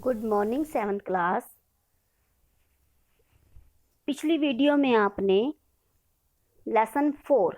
Good morning 7th class. पिछली video में आपने लेसन 4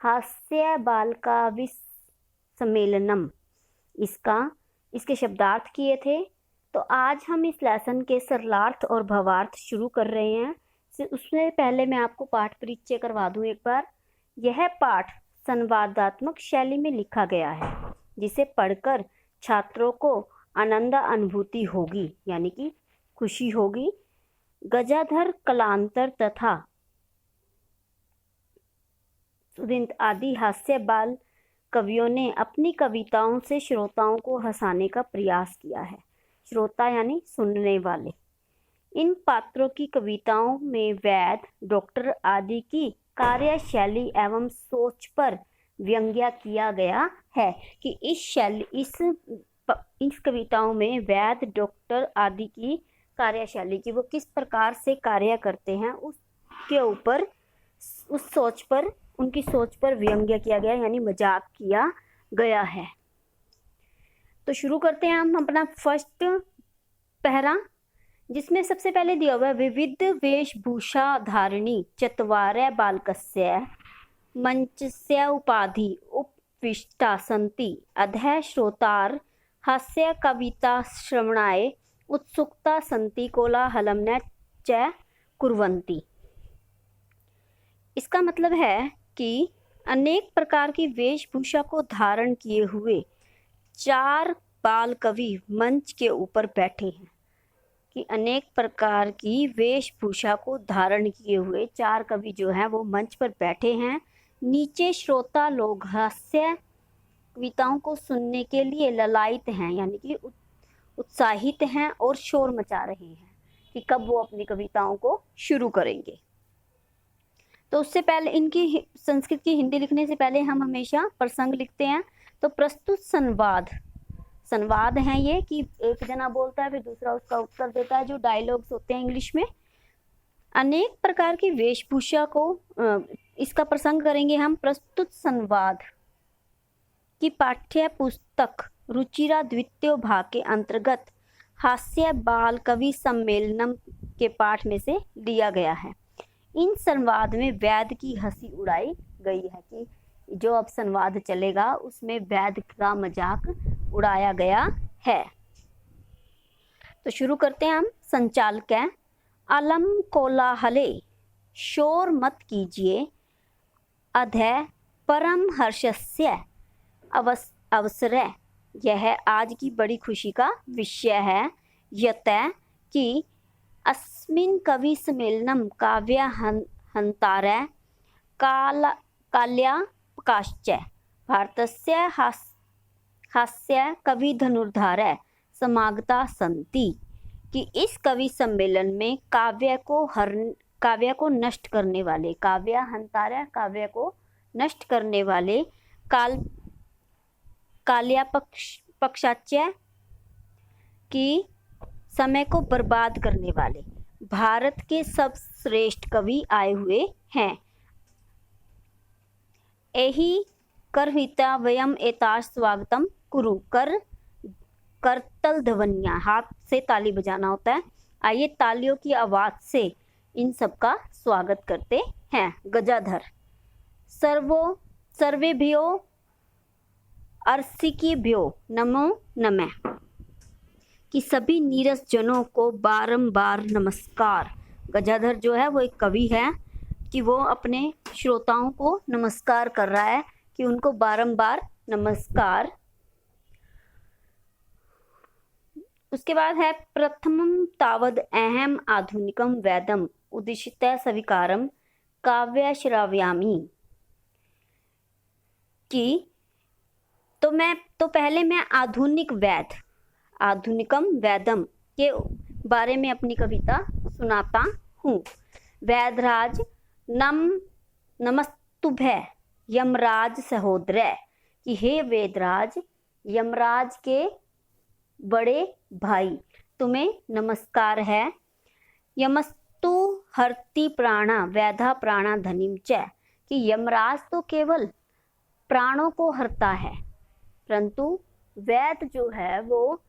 हास्य बालकाव्य सम्मेलनम इसके शब्दार्थ किए थे। तो आज हम इस लेसन के सरलार्थ और भावार्थ शुरू कर रहे हैं। उससे पहले मैं आपको पाठ परिचय करवा दूं एक बार। यह पाठ संवादात्मक शैली में लिखा गया है, जिसे पढ़कर छात्रों को आनंद अनुभूति होगी, यानी कि खुशी होगी। गजाधर कलांतर तथा सुदिंत आदि हास्य बाल कवियों ने अपनी कविताओं से श्रोताओं को हंसाने का प्रयास किया है। श्रोता यानी सुनने वाले। इन पात्रों की कविताओं में वैद, डॉक्टर आदि की कार्यशैली एवं सोच पर व्यंग्य किया गया है कि इस कविताओं में वैद, डॉक्टर आदि की कार्यशैली की वो किस प्रकार से कार्य करते हैं उसके ऊपर उनकी सोच पर व्यंग्य किया गया, यानी मजाक किया गया है। तो शुरू करते हैं हम अपना फर्स्ट पहरा, जिसमें सबसे पहले दिया हुआ है विविध वेशभूषा धारिणी चत्वारः बालकस्य मंचस्य उपाधि उपविष्टा सन्ति अधः श्रोतार हास्य कविता श्रवणाय उत्सुकता सन्ति कोलाहलं न च कुर्वन्ति। इसका मतलब है कि अनेक प्रकार की वेशभूषा को धारण किए हुए 4 बाल कवि मंच के ऊपर बैठे हैं। कि अनेक प्रकार की वेशभूषा को धारण किए हुए 4 कवि जो हैं वो मंच पर बैठे हैं। नीचे श्रोता लोग हास्य कविताओं को सुनने के लिए ललायित हैं, यानी कि उत्साहित हैं और शोर मचा रहे हैं कि कब वो अपनी कविताओं को शुरू करेंगे। तो उससे पहले इनकी संस्कृत की हिंदी लिखने से पहले हम हमेशा प्रसंग लिखते हैं। तो प्रस्तुत संवाद हैं ये कि एक जना बोलता है फिर दूसरा उसका उत्तर देता है, जो डायलॉग्स होते हैं इंग्लिश में। अनेक प्रकार की वेशभूषा को इसका प्रसंग करेंगे हम। प्रस्तुत संवाद की पाठ्य पुस्तक रुचिरा द्वितीय भाग के अंतर्गत हास्य बाल कवि सम्मेलनम के पाठ में से लिया गया है। इन संवाद में वैद की हंसी उड़ाई गई है कि जो अब संवाद चलेगा उसमें वैद का मजाक उड़ाया गया है। तो शुरू करते हैं हम। संचालक है अलम कोलाहले शोर मत कीजिए अधः परम हर्षस्य अवसर। यह आज की बड़ी खुशी का विषय है। यत कि अस्मिन् कवि सम्मेलनम काव्य हंतारः काल्यापकाश्च भारतस्य हास्य कवि धनुर्धारः समागता सन्ति। कि इस कवि सम्मेलन में काव्य को नष्ट करने वाले, काव्य हंतारः काव्य को नष्ट करने वाले, काल्यापकाश्च की समय को बर्बाद करने वाले भारत के सब श्रेष्ठ कवि आए हुए हैं। एहि करहिता वयम एताश स्वागतम कुरु। करतल ध्वनिया, हाथ से ताली बजाना होता है। आइए तालियों की आवाज से इन सब का स्वागत करते हैं। गजाधर सर्वेभ्यो अर्षिकेभ्यो नमो नमः। कि सभी नीरस जनों को बारंबार नमस्कार। गजाधर जो है वो एक कवि है कि वो अपने श्रोताओं को नमस्कार कर रहा है कि उनको बारंबार नमस्कार। उसके बाद है प्रथमं तावद अहम आधुनिकम वेदम उदिशित स्वीकारम काव्य श्राव्यामि। कि तो पहले मैं आधुनिकम वेदम के बारे में अपनी कविता सुनाता हूँ। वैदराज नमस्तुभ्य यमराज सहोदर। कि हे वेदराज, यमराज के बड़े भाई, तुम्हें नमस्कार है। यमस्तु हरति प्राणा वैधा प्राणा धनिम च। कि यमराज तो केवल प्राणों को हरता है, परंतु वैद जो है वो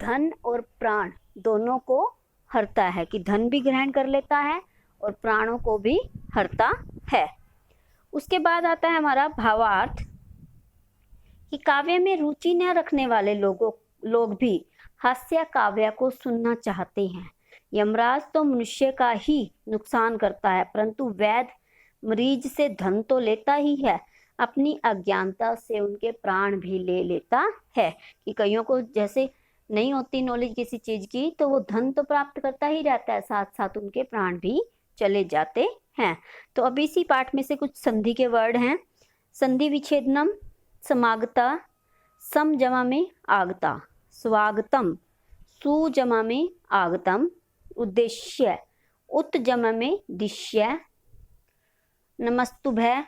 धन और प्राण दोनों को हरता है, कि धन भी ग्रहण कर लेता है और प्राणों को भी हरता है। उसके बाद आता है हमारा भावार्थ, कि काव्य में रुचि न रखने वाले लोग भी हास्य काव्य को सुनना चाहते हैं। यमराज तो मनुष्य का ही नुकसान करता है, परंतु वैद्य मरीज से धन तो लेता ही है, अपनी अज्ञानता से उनके प्राण भी ले लेता है। कि कईयों को जैसे नहीं होती नॉलेज किसी चीज की, तो वो धन तो प्राप्त करता ही रहता है, साथ साथ उनके प्राण भी चले जाते हैं। तो अब इसी पाठ में से कुछ संधि के वर्ड हैं। संधि विच्छेदनम, समागता, सम जमा में आगता, स्वागतम, सु जमा में आगतम, उद्देश्य, उत जमा में दिश्य, नमस्तुभ्य,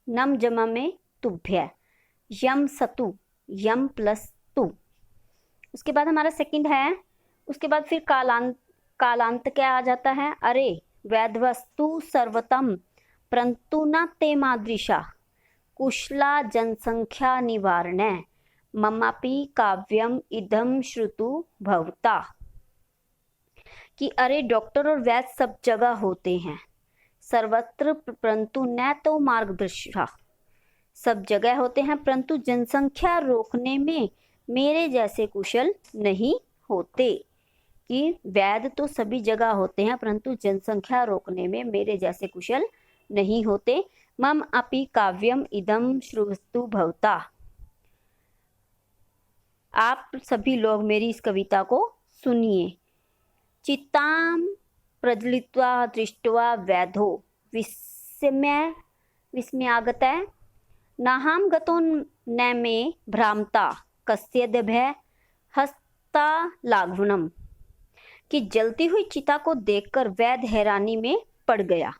नम जमा में तुभ्य, यम सतु, यम प्लस तु। उसके बाद हमारा सेकंड है, उसके बाद फिर कालांत क्या आ जाता है, अरे वैधवस्तु सर्वतम परंतु न ते मादृशा कुशला जनसंख्या निवारणे ममापि काव्यम इदम श्रुतु भवता। कि अरे डॉक्टर और वैद्य सब जगह होते हैं, सर्वत्र परंतु न तो मार्गदर्शिता, सब जगह होते हैं परंतु जनसंख्या रोकने में मेरे जैसे कुशल नहीं होते। कि वैद्य तो सभी जगह होते हैं परंतु जनसंख्या रोकने में मेरे जैसे कुशल नहीं होते। मम अपि काव्यम इदम श्रुतु भवता, आप सभी लोग मेरी इस कविता को सुनिए। चित्ताम प्रज्वलित्वा दृष्ट्वा वैधो विस्मयागतः नाहं गतो न मे भ्रामता कस्यद्भय हस्ता लाघवनम। कि जलती हुई चिता को देखकर वैद्य हैरानी में पड़ गया।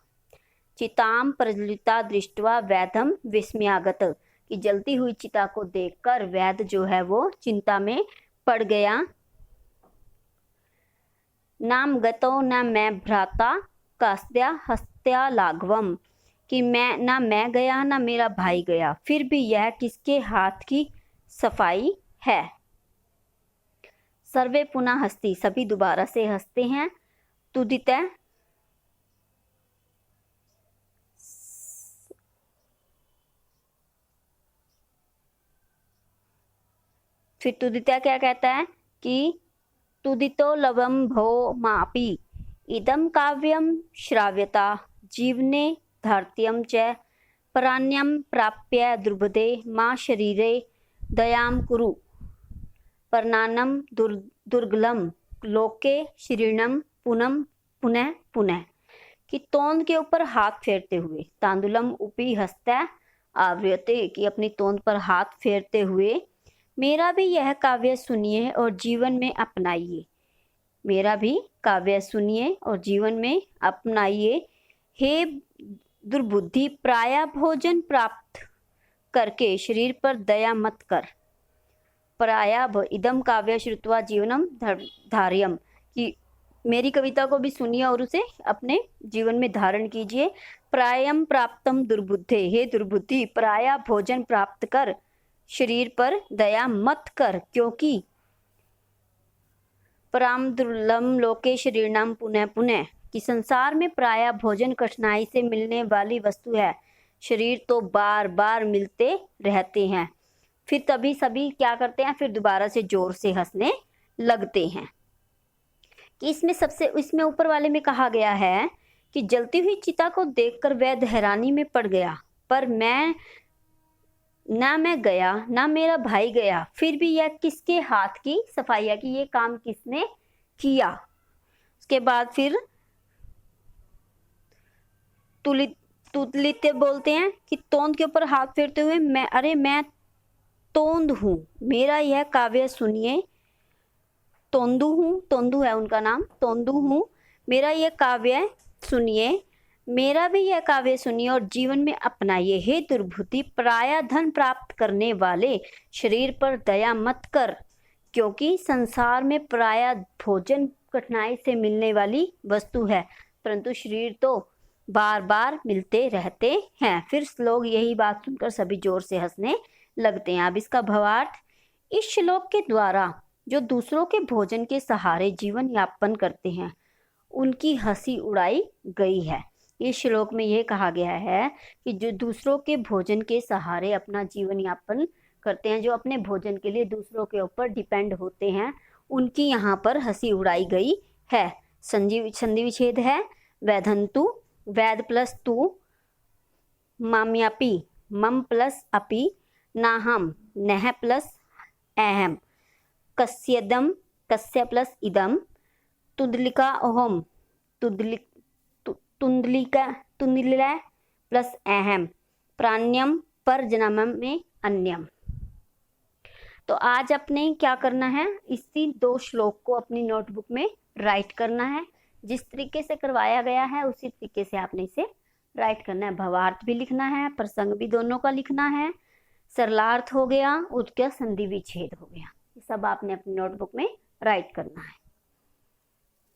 चिताम प्रज्वलिता दृष्ट्वा वैधम विस्मयागत, कि जलती हुई चिता को देखकर वैद्य जो है वो चिंता में पड़ गया। नाम गतो न मैं भ्राता कास्या हस्त्या लाघवम, कि मैं गया ना मेरा भाई गया, फिर भी यह किसके हाथ की सफाई है। सर्वे पुनः हस्ती, सभी दोबारा से हंसते हैं। तुदितः, फिर तुदितः क्या कहता है कि तुदितो लवम भो मापी इदम काव्यम श्राव्यता जीवने धार्त्यम च पराण्यम प्राप्य द्रुपदे मां शरीरे दयाम कुरु परनानम दुर्गलम लोके श्रीणम पुनम पुनः पुनः। कि तोंद के ऊपर हाथ फेरते हुए, तांदुलम उपी हस्ता आवृते, कि अपनी तोंद पर हाथ फेरते हुए मेरा भी यह काव्य सुनिए और जीवन में अपनाइए, मेरा भी काव्य सुनिए और जीवन में अपनाइए। हे दुर्बुद्धि, प्राय भोजन प्राप्त करके शरीर पर दया मत कर। प्राय इदम काव्य श्रुत्वा जीवनम धार्यम, कि मेरी कविता को भी सुनिए और उसे अपने जीवन में धारण कीजिए। प्रायम प्राप्तम दुर्बुद्धे, हे दुर्बुद्धि प्राय भोजन प्राप्त कर शरीर पर दया मत कर, क्योंकि पराम दुर्लम लोके शरीरनाम पुनः पुनः, कि संसार में प्राय भोजन कठिनाई से मिलने वाली वस्तु है, शरीर तो बार बार मिलते रहते हैं। फिर तभी सभी क्या करते हैं, फिर दोबारा से जोर से हंसने लगते हैं। कि इसमें ऊपर वाले में कहा गया है कि जलती हुई चिता को देखकर वैद्य हैरानी में पड़ गया, पर मैं गया ना मेरा भाई गया, फिर भी यह किसके हाथ की सफाई है, कि ये काम किसने किया। उसके बाद फिर तुलित बोलते हैं कि तोंद के ऊपर हाथ फेरते हुए मैं तोंद हूँ, मेरा यह काव्य सुनिए। तोंदू हूँ, तोंदू है उनका नाम, तोंदू हूँ, मेरा यह काव्य सुनिए, मेरा भी यह काव्य सुनिए और जीवन में अपनाइए। हे दुर्बुद्धि, प्राय धन प्राप्त करने वाले शरीर पर दया मत कर, क्योंकि संसार में प्राय भोजन कठिनाई से मिलने वाली वस्तु है, परंतु शरीर तो बार बार मिलते रहते हैं। फिर लोग यही बात सुनकर सभी जोर से हंसने लगते हैं। अब इसका भावार्थ, इस श्लोक के द्वारा जो दूसरों के भोजन के सहारे जीवन यापन करते हैं उनकी हंसी उड़ाई गई है। ये श्लोक में ये कहा गया है कि जो दूसरों के भोजन के सहारे अपना जीवन यापन करते हैं, जो अपने भोजन के लिए दूसरों के ऊपर डिपेंड होते हैं, उनकी यहाँ पर हंसी उड़ाई गई है। संधि विच्छेद है वैधंतु, वैध प्लस तु, माम्यापि, मम प्लस अपि, नाहम, नह प्लस अहम, कस्यदम, कस्य प्लस इदम, तुदलिका ओहम, तुंदलिका, तुंदलिला प्लस अहम, प्राण्यम, पर जन्म में अन्यम। तो आज अपने क्या करना है, इसी 2 श्लोक को अपनी नोटबुक में राइट करना है। जिस तरीके से करवाया गया है उसी तरीके से आपने इसे राइट करना है। भावार्थ भी लिखना है, प्रसंग भी दोनों का लिखना है, सरलार्थ हो गया, उसका संधि विच्छेद हो गया, ये सब आपने अपनी नोटबुक में राइट करना है।